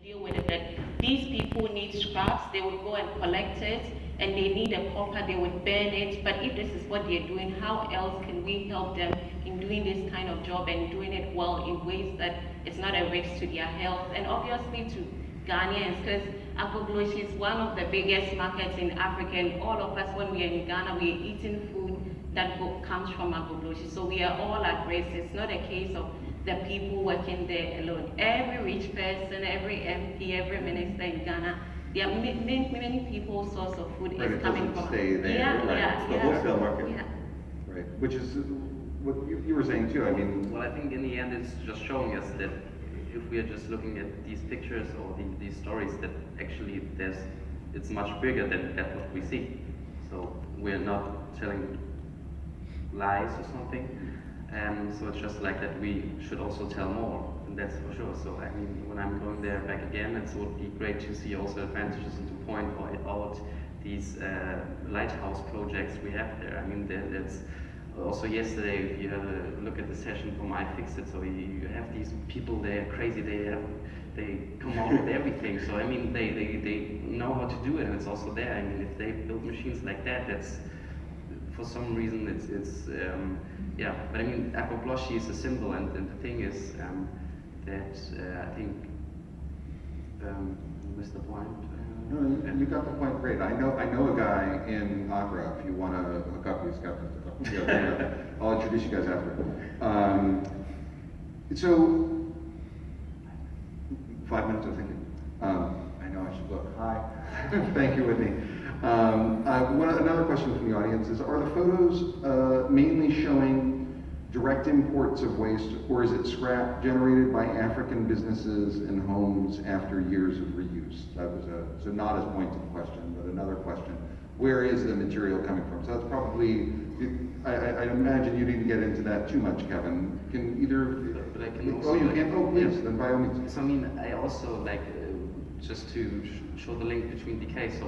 deal with it, that these people need scraps, they would go and collect it, and they need a proper, they would burn it. But if this is what they're doing, how else can we help them in doing this kind of job and doing it well in ways that it's not a risk to their health and obviously to Ghanaians? Because Agbogbloshie is one of the biggest markets in Africa, and all of us, when we are in Ghana, we are eating food that comes from Agbogbloshie. So we are all at risk. It's not a case of the people working there alone. Every rich person, every MP, every minister in Ghana, there are many people's source of food is coming from. Stay there, yeah, right? Yeah, it's the wholesale market, yeah. Right? Which is what you were saying too. I mean, well, I think in the end, it's just showing us that if we are just looking at these pictures or these stories, that actually it's much bigger than what we see. So we're not telling lies or something. So it's just like that we should also tell more, and that's for sure. So I mean, when I'm going there back again, it would be great to see also advantages and to point out these lighthouse projects we have there. I mean, that's also yesterday, if you have a look at the session from iFixit, so you have these people, they are crazy, they come out with everything. So I mean, they know how to do it, and it's also there. I mean, if they build machines like that, that's for some reason it's yeah. But I mean, Agbogbloshie is a symbol, and the thing is that I think missed the point. No, you got the point great. I know a guy in Accra. If you want to hook up, he's got the. Yeah, I'll introduce you guys after. So 5 minutes of thinking. I know I should look. Hi. Thank you, Whitney. Another question from the audience is: are the photos mainly showing direct imports of waste, or is it scrap generated by African businesses and homes after years of reuse? That was so not as pointed question, but another question: where is the material coming from? So that's probably. I imagine you didn't get into that too much, Kevin. Can either? But I can also. Oh, you can. Oh, please. Then by all means. So I mean, I also like just to show the link between decay. So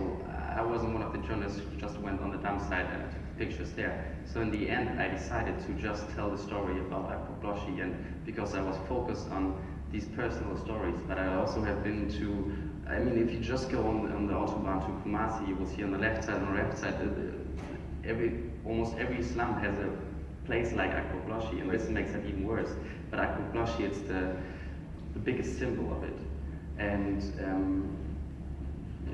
I wasn't one of the journalists who just went on the dump site and took pictures there. So in the end, I decided to just tell the story about Agbogbloshie, and because I was focused on these personal stories, but I also have been to, I mean, if you just go on the Autobahn to Kumasi, you will see on the left side, almost every slum has a place like Agbogbloshie, and this makes it even worse. But Agbogbloshie, it's the biggest symbol of it. And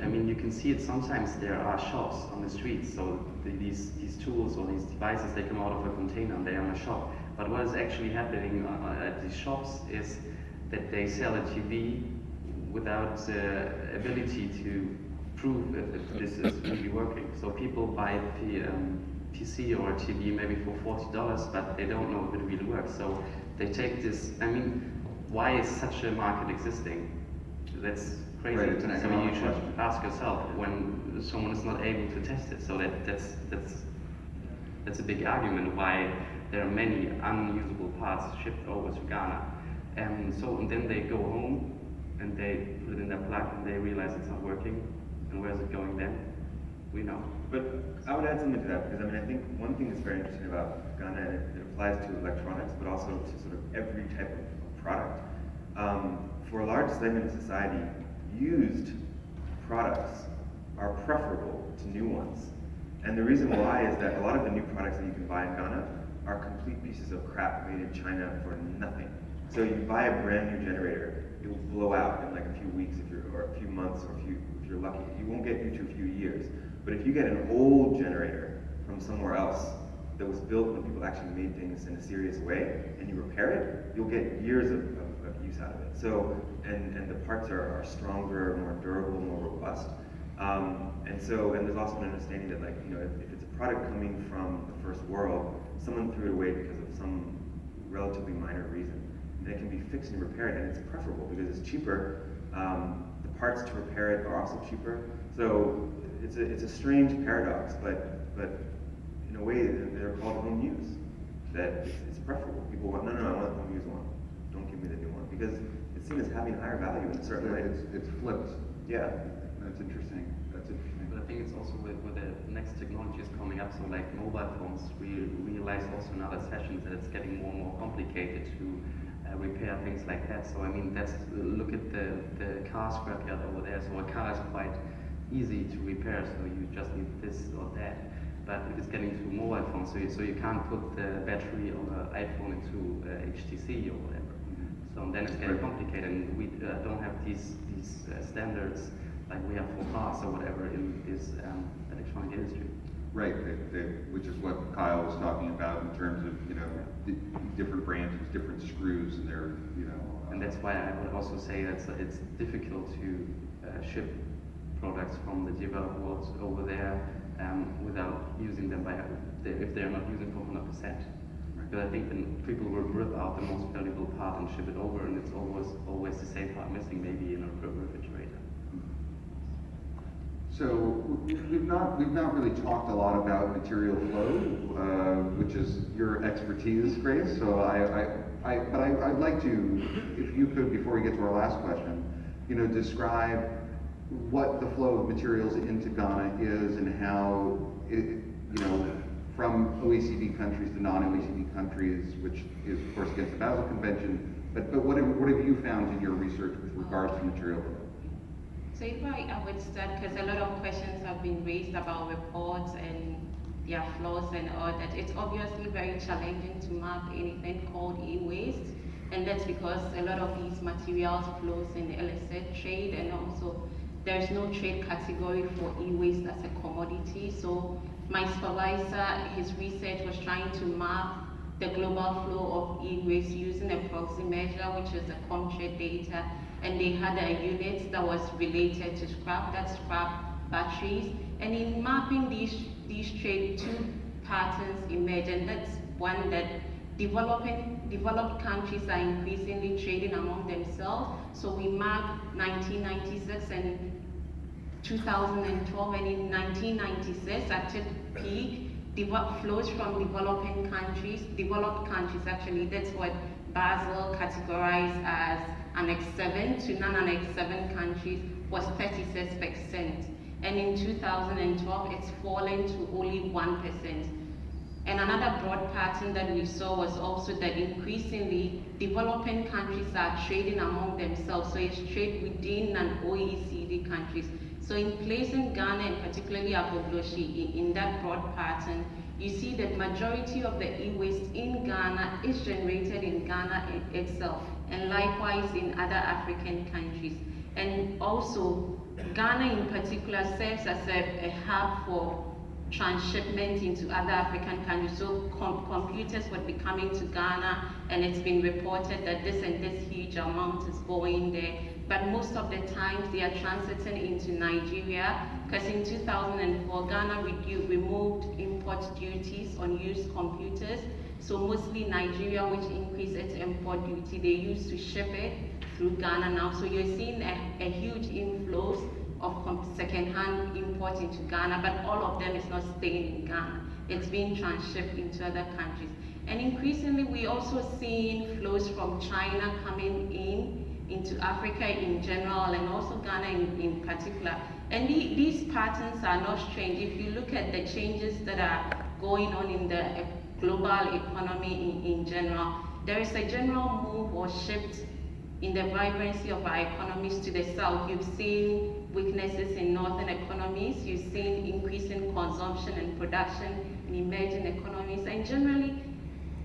I mean, you can see it sometimes. There are shops on the streets, so these tools or these devices, they come out of a container and they are in a shop. But what is actually happening at these shops is that they sell a TV without the ability to prove if this is really working. So people buy the PC or a TV maybe for $40, but they don't know if it really works. So they take this. I mean, why is such a market existing? That's crazy. Right, it's an so economic you should question. ask yourself when someone is not able to test it. So that's a big argument why there are many unusable parts shipped over to Ghana. And then they go home and they put it in their plug and they realize it's not working. And where's it going then? We know. But I would add something to that, because I mean, I think one thing that's very interesting about Ghana, and it applies to electronics, but also to sort of every type of product. For a large segment of society, used products are preferable to new ones. And the reason why is that a lot of the new products that you can buy in Ghana are complete pieces of crap made in China for nothing. So you buy a brand new generator, it will blow out in like a few weeks or a few months, or if you're lucky. It won't get you to a few years. But if you get an old generator from somewhere else that was built when people actually made things in a serious way, and you repair it, you'll get years of use out of it. So, and the parts are stronger, more durable, more robust. And there's also an understanding that, like, you know, if it's a product coming from the first world, someone threw it away because of some relatively minor reason, then it can be fixed and repaired, and it's preferable because it's cheaper. The parts to repair it are also cheaper. So it's a strange paradox, but in a way they're called home use. That it's preferable. People want, no, I want a home use one. Don't give me the new one, because it's seen as having higher value in a certain way. It's flipped. Yeah. That's interesting. But I think it's also with the next technologies coming up, so like mobile phones, we realize also in other sessions that it's getting more and more complicated to repair things like that. So I mean, look at the car scrapyard over there, so a car is quite easy to repair, so you just need this or that. But if it's getting to mobile phones, so you can't put the battery of an iPhone into HTC or whatever. So then it's getting complicated, and we don't have these standards like we have for cars or whatever in this electronic industry. Right, which is what Kyle was talking about in terms of, you know, different branches, different screws, and they're, you know. And that's why I would also say that it's difficult to ship products from the developed world over there without using them if they're not using for 100%. Because I think then people will rip out the most valuable part and ship it over, and it's always the same part missing, maybe in a refrigerator. So we've not really talked a lot about material flow, which is your expertise, Grace. So I'd like to, if you could, before we get to our last question, you know, describe what the flow of materials into Ghana is and how it, you know, from OECD countries to non-OECD countries, which is of course against the Basel Convention. But what have you found in your research with regards to material flow? So if I would start, because a lot of questions have been raised about reports and their flaws and all that. It's obviously very challenging to map anything called e-waste, and that's because a lot of these materials flows in the illicit trade, and also there's no trade category for e-waste as a commodity. So my supervisor, his research was trying to map the global flow of e-waste using a proxy measure, which is a ComTrade data, and they had a unit that was related to scrap, that's scrap batteries. And in mapping these trade, two patterns emerge, and that's one that developed countries are increasingly trading among themselves. So we mark 1996 and 2012, and in 1996 at its peak, flows from developed countries actually, that's what Basel categorized as Annex 7 to non-Annex 7 countries was 36%. And in 2012, it's fallen to only 1%. And another broad pattern that we saw was also that increasingly developing countries are trading among themselves. So it's trade within non-OECD countries. So in placing Ghana and particularly Agbogbloshie in that broad pattern, you see that majority of the e-waste in Ghana is generated in Ghana itself, and likewise in other African countries. And also, Ghana in particular serves as a hub for transshipment into other African countries. So computers would be coming to Ghana, and it's been reported that this and this huge amount is going there. But most of the times they are transiting into Nigeria, because in 2004, Ghana removed import duties on used computers. So mostly Nigeria, which increased its import duty, they used to ship it through Ghana now. So you're seeing a huge inflows of second-hand import into Ghana, but all of them is not staying in Ghana. It's being transshipped into other countries. And increasingly, we also seeing flows from China coming into Africa in general, and also Ghana in particular. And these patterns are not strange. If you look at the changes that are going on in the global economy in general, there is a general move or shift in the vibrancy of our economies to the south. You've seen weaknesses in northern economies, you've seen increasing consumption and production in emerging economies, and generally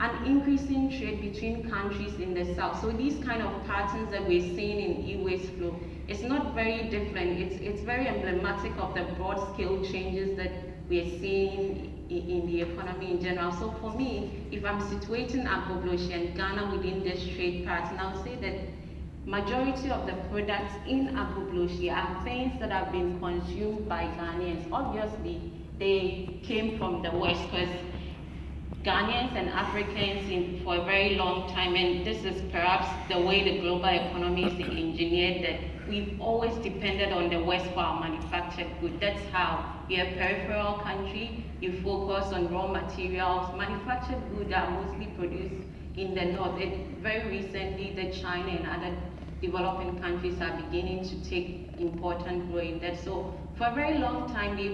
an increasing trade between countries in the south. So these kind of patterns that we're seeing in e-waste flow, it's not very different. It's very emblematic of the broad scale changes that we're seeing in the economy in general. So for me, if I'm situating Agbogbloshie and Ghana within this trade pattern, I'll say that majority of the products in Agbogbloshie are things that have been consumed by Ghanaians. Obviously, they came from the West, because Ghanaians and Africans for a very long time, and this is perhaps the way the global economy is engineered, that we've always depended on the West for our manufactured goods. That's how you're a peripheral country, you focus on raw materials. Manufactured goods are mostly produced in the north. Very recently, that China and other developing countries are beginning to take important role in that. So for a very long time, the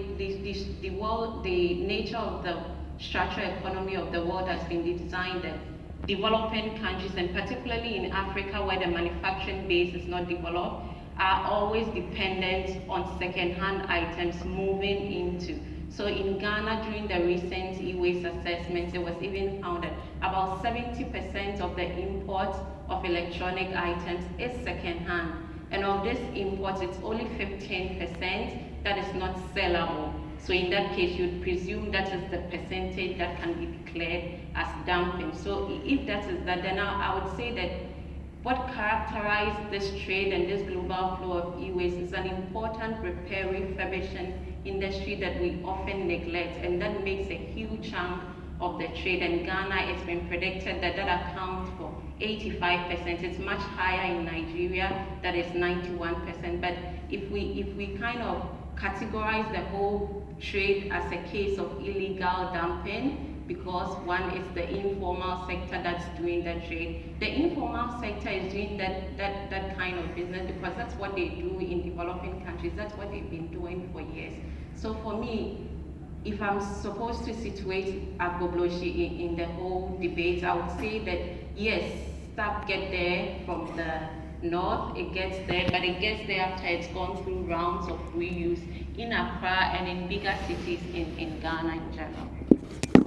nature of the structural economy of the world has been designed that developing countries, and particularly in Africa where the manufacturing base is not developed, are always dependent on second-hand items moving into. So in Ghana, during the recent e-waste assessment, it was even found that about 70% of the import of electronic items is second-hand. And of this import, it's only 15% that is not sellable. So in that case, you'd presume that is the percentage that can be declared as dumping. So if that is that, then I would say that what characterizes this trade and this global flow of e-waste is an important repair refurbishing industry that we often neglect, and that makes a huge chunk of the trade. And Ghana, it's been predicted that that accounts for 85%. It's much higher in Nigeria, that is 91%. But if we kind of categorize the whole trade as a case of illegal dumping, because one is the informal sector that's doing the trade. The informal sector is doing that kind of business because that's what they do in developing countries. That's what they've been doing for years. So for me, if I'm supposed to situate Agbogbloshie in the whole debate, I would say that yes, stuff get there from the north, it gets there, but it gets there after it's gone through rounds of reuse in Accra and in bigger cities in Ghana in general.